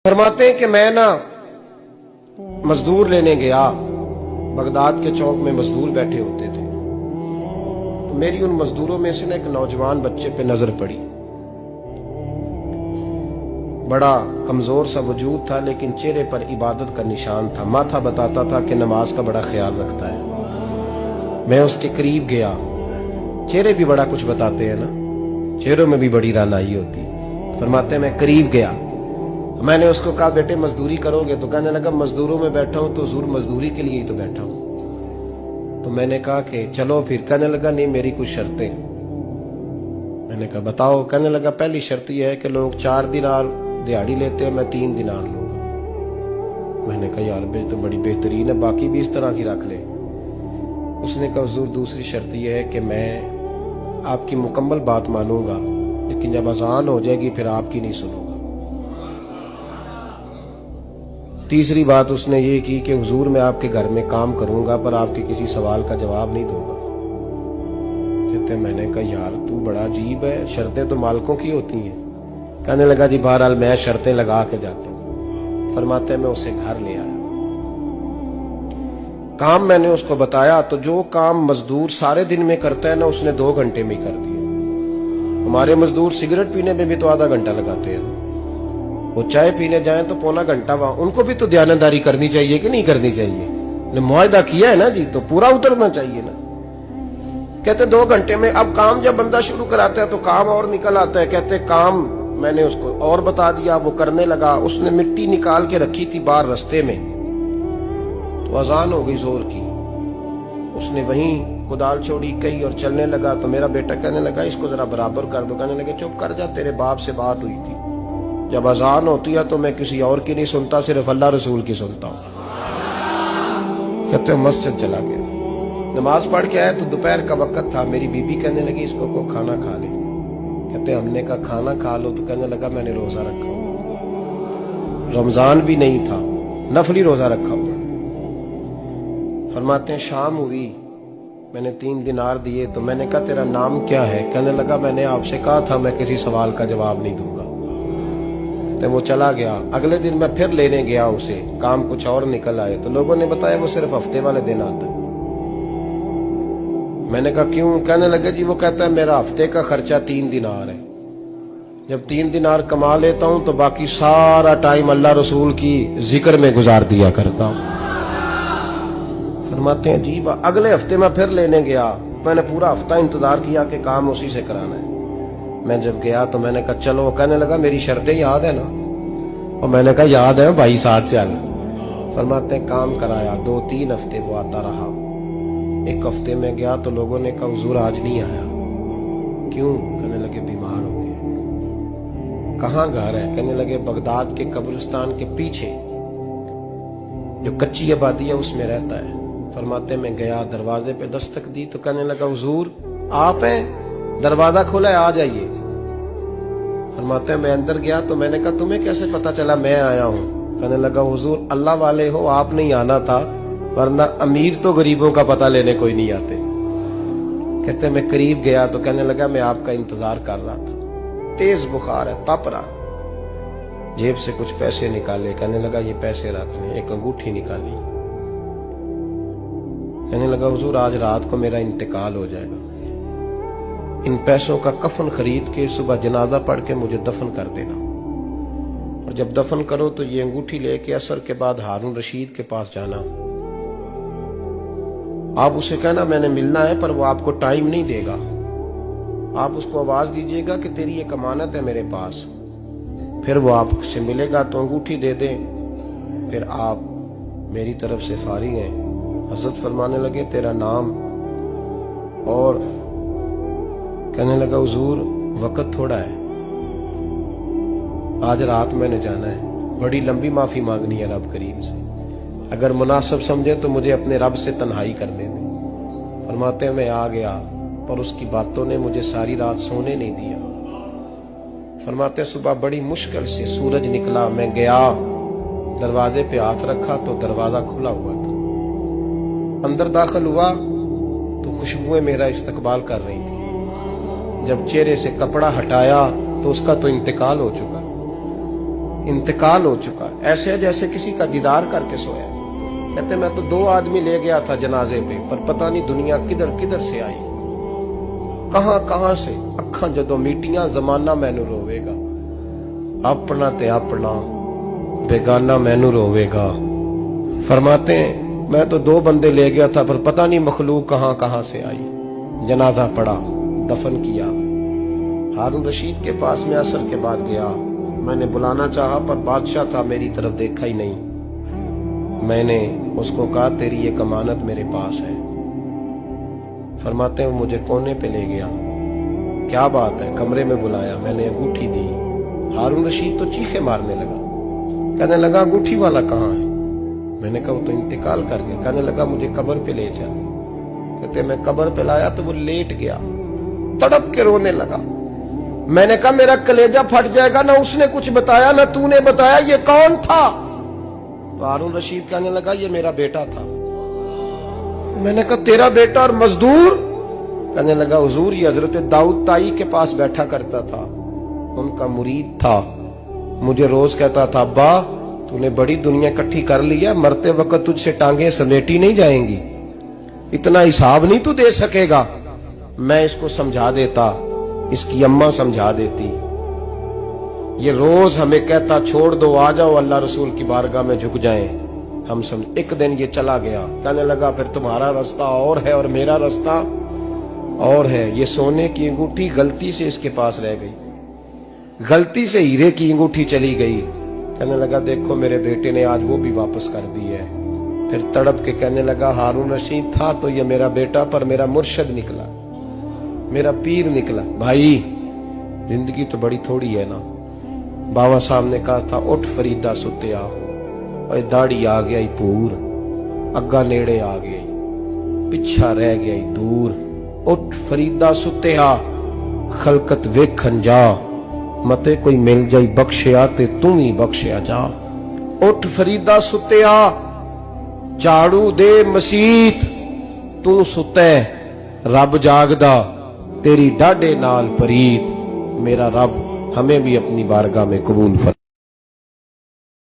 फरमाते हैं कि मैं ना मजदूर लेने गया, बगदाद के चौक में मजदूर बैठे होते थे। तो मेरी उन मजदूरों में से ना एक नौजवान बच्चे पे नजर पड़ी। बड़ा कमजोर सा वजूद था, लेकिन चेहरे पर इबादत का निशान था। माथा बताता था कि नमाज का बड़ा ख्याल रखता है। मैं उसके करीब गया। चेहरे भी बड़ा कुछ बताते हैं ना, चेहरों में भी बड़ी रानाई होती है। फरमाते हैं मैं करीब गया, मैंने उसको कहा बेटे मजदूरी करोगे? तो कहने लगा मजदूरों में बैठा हूं तो जरूर मजदूरी के लिए ही तो बैठा हूं। तो मैंने कहा कि चलो फिर। कहने लगा नहीं, मेरी कुछ शर्तें। मैंने कहा बताओ। कहने लगा पहली शर्त यह है कि लोग 4 दिनार दिहाड़ी लेते हैं, मैं 3 दिनार लूंगा। मैंने कहा यार बे तो बड़ी बेहतरीन है, बाकी भी इस तरह की रख ले। उसने कहा हुजूर दूसरी शर्त यह है कि मैं आपकी मुकम्मल बात मानूंगा, लेकिन जब अजान हो जाएगी फिर आपकी नहीं सुनूंगा। तीसरी बात उसने ये की कि हुजूर मैं आपके घर में काम करूंगा, पर आपके किसी सवाल का जवाब नहीं दूंगा। कहते मैंने कहा यार तू बड़ा अजीब है, शर्तें तो मालिकों की होती हैं। कहने लगा जी बहरहाल मैं शर्तें लगा के जाता हूं। फरमाते मैं उसे घर ले आया। काम मैंने उसको बताया, तो जो काम मजदूर सारे दिन में करता है ना, उसने 2 घंटे में कर दिया। हमारे मजदूर सिगरेट पीने में भी तो आधा घंटा लगाते हैं, वो चाय पीने जाएं तो पौना घंटा। वहां उनको भी तो ध्यानदारी करनी चाहिए कि नहीं करनी चाहिए? मुआहदा किया है ना जी, तो पूरा उतरना चाहिए ना। कहते 2 घंटे में। अब काम जब बंदा शुरू कराता है तो काम और निकल आता है। कहते काम मैंने उसको और बता दिया, वो करने लगा। उसने मिट्टी निकाल के रखी थी बाहर रास्ते में, तो अजान हो गई जोर की। उसने वहीं कुदाल छोड़ी कही और चलने लगा। तो मेरा बेटा कहने लगा इसको जरा बराबर कर दो। कहने लगे चुप कर जा, तेरे बाप से बात हुई थी। जब अजान होती है तो मैं किसी और की नहीं सुनता, सिर्फ अल्लाह रसूल की सुनता हूं। कहते मस्जिद चला गया, नमाज पढ़ के आया तो दोपहर का वक्त था। मेरी बीबी कहने लगी इसको को खाना खा ले। कहते हमने कहा खाना खा लो। तो कहने लगा मैंने रोजा रखा, रमजान भी नहीं था, नफली रोजा रखा हुआ। फरमाते हैं शाम हुई, मैंने 3 दिनार दिए। तो मैंने कहा तेरा नाम क्या है? कहने लगा मैंने आपसे कहा था मैं किसी सवाल का जवाब नहीं दूंगा। तो वो चला गया। अगले दिन मैं फिर लेने गया उसे, काम कुछ और निकल आए। तो लोगों ने बताया वो सिर्फ हफ्ते वाले दिन आता है। मैंने कहा क्यों? कहने लगे जी वो कहता है मेरा हफ्ते का खर्चा 3 दिनार है। जब 3 दिनार कमा लेता हूं तो बाकी सारा टाइम अल्लाह रसूल की जिक्र में गुजार दिया करता हूं। फरमाते हैं जी अगले हफ्ते मैं फिर लेने गया। मैंने पूरा हफ्ता इंतजार किया कि काम उसी से कराना है। मैं जब गया तो मैंने कहा चलो। कहने लगा मेरी शर्तें याद है ना? और मैंने कहा याद है भाई, साथ चल। फरमाते हैं काम कराया। 2-3 हफ्ते वो आता रहा। एक हफ्ते में गया तो लोगों ने कहा हुजूर आज नहीं आया। क्यों? कहने लगे बीमार हो गए। कहाँ घर है? कहने लगे बगदाद के कब्रिस्तान के पीछे जो कच्ची आबादी है उसमें रहता है। फरमाते मैं गया, दरवाजे पे दस्तक दी तो कहने लगा हुजूर आप हैं? दरवाजा खोला है, आ जाइए। फरमाते मैं अंदर गया तो मैंने कहा तुम्हें कैसे पता चला मैं आया हूं? कहने लगा हुजूर अल्लाह वाले हो, आप नहीं आना था, वरना अमीर तो गरीबों का पता लेने कोई नहीं आते। कहते मैं करीब गया तो कहने लगा मैं आपका इंतजार कर रहा था, तेज बुखार है, तप रहा। जेब से कुछ पैसे निकाले। कहने लगा ये पैसे रखने। एक अंगूठी निकाली। कहने लगा हुजूर आज रात को मेरा इंतकाल हो जाएगा, इन पैसों का कफन खरीद के सुबह जनाजा पढ़ के मुझे दफन कर देना, और जब दफन करो तो ये अंगूठी लेके असर के बाद हारून रशीद के पास जाना। आप उसे कहना मैंने मिलना है, पर वो आपको टाइम नहीं देगा। आप उसको आवाज दीजिएगा कि तेरी एक अमानत है मेरे पास। फिर वो आपसे मिलेगा तो अंगूठी दे दे, फिर आप मेरी तरफ से फारिग हैं। हजरत फरमाने लगे तेरा नाम? और कहने लगा हुजूर वक्त थोड़ा है, आज रात मैंने जाना है, बड़ी लंबी माफी मांगनी है रब करीम से। अगर मुनासिब समझे तो मुझे अपने रब से तन्हाई कर देने। फरमाते हैं मैं आ गया, पर उसकी बातों ने मुझे सारी रात सोने नहीं दिया। फरमाते सुबह बड़ी मुश्किल से सूरज निकला। मैं गया, दरवाजे पे हाथ रखा तो दरवाजा खुला हुआ था। अंदर दाखिल हुआ तो खुशबुएं मेरा इस्तकबाल कर रही थी। जब चेहरे से कपड़ा हटाया तो उसका तो इंतकाल हो चुका। इंतकाल हो चुका, ऐसे जैसे किसी का दीदार करके सोया। कहते मैं तो 2 आदमी ले गया था जनाजे पे, पर पता नहीं दुनिया किधर किधर से आई, कहां कहां से। अखा जदों मीटियां जमाना मैनू रोवेगा, अपना ते अपना बेगाना मैनू रोवेगा। फरमाते हैं मैं तो 2 बंदे ले गया था, पर पता नहीं मखलूक कहां कहां से आई। जनाजा पड़ा, दफन किया। हारून रशीद के पास में असर के बाद गया, मैंने बुलाना चाहा पर बादशाह था, मेरी तरफ देखा ही नहीं। मैंने उसको कहा तेरी ये अमानत मेरे पास है। फरमाते हैं मुझे कोने पे ले गया, क्या बात है, कमरे में बुलाया, मैंने अंगूठी दी। हारून रशीद तो चीखे मारने लगा, कहने लगा अंगूठी वाला कहाँ है? मैंने कहा वो तो इंतकाल कर गया। कहने लगा मुझे कब्र पे ले चल। कहते मैं कब्र पे लाया तो वो लेट गया, तड़प के रोने लगा। मैंने कहा मेरा कलेजा फट जाएगा, ना उसने कुछ बताया ना तूने बताया, ये कौन था? तो हारून रशीद कहने लगा ये मेरा बेटा था। मैंने कहा तेरा बेटा और मजदूर? कहने लगा हुजूर ये हजरत दाऊद ताई के पास बैठा करता था, उनका मुरीद था। मुझे रोज कहता था अब्बा तूने बड़ी दुनिया इकट्ठी कर ली है, मरते वक्त तुझसे टांगे समेटी नहीं जाएंगी, इतना हिसाब नहीं तू दे सकेगा। मैं इसको समझा देता, इसकी अम्मा समझा देती। ये रोज हमें कहता छोड़ दो, आ जाओ अल्लाह रसूल की बारगाह में झुक जाएं। हम समझ। एक दिन ये चला गया, कहने लगा फिर तुम्हारा रास्ता और है और मेरा रास्ता और है। ये सोने की अंगूठी गलती से इसके पास रह गई, गलती से हीरे की अंगूठी चली गई। कहने लगा देखो मेरे बेटे ने आज वो भी वापस कर दी है। फिर तड़प के कहने लगा हारून रशीद था तो ये मेरा बेटा, पर मेरा मुर्शद निकला, मेरा पीर निकला। भाई जिंदगी तो बड़ी थोड़ी है ना। बाबा साहब ने कहा था उठ फरीदा सुत्या, और दाढ़ी आ गया पूर, अग्गा नेड़े आ गई, पिछा रह गया दूर। उठ फरीदा सुत्या, खलकत वेखन जा, मते कोई मिल जाई बख्शिया ते तू ही बख्शिया जा। उठ फरीदा सुत्या, झाड़ू दे मसीत, तू सुते रब जागदा, तेरी डाडे नाल परीत। मेरा रब हमें भी अपनी बारगाह में कबूल फरमा।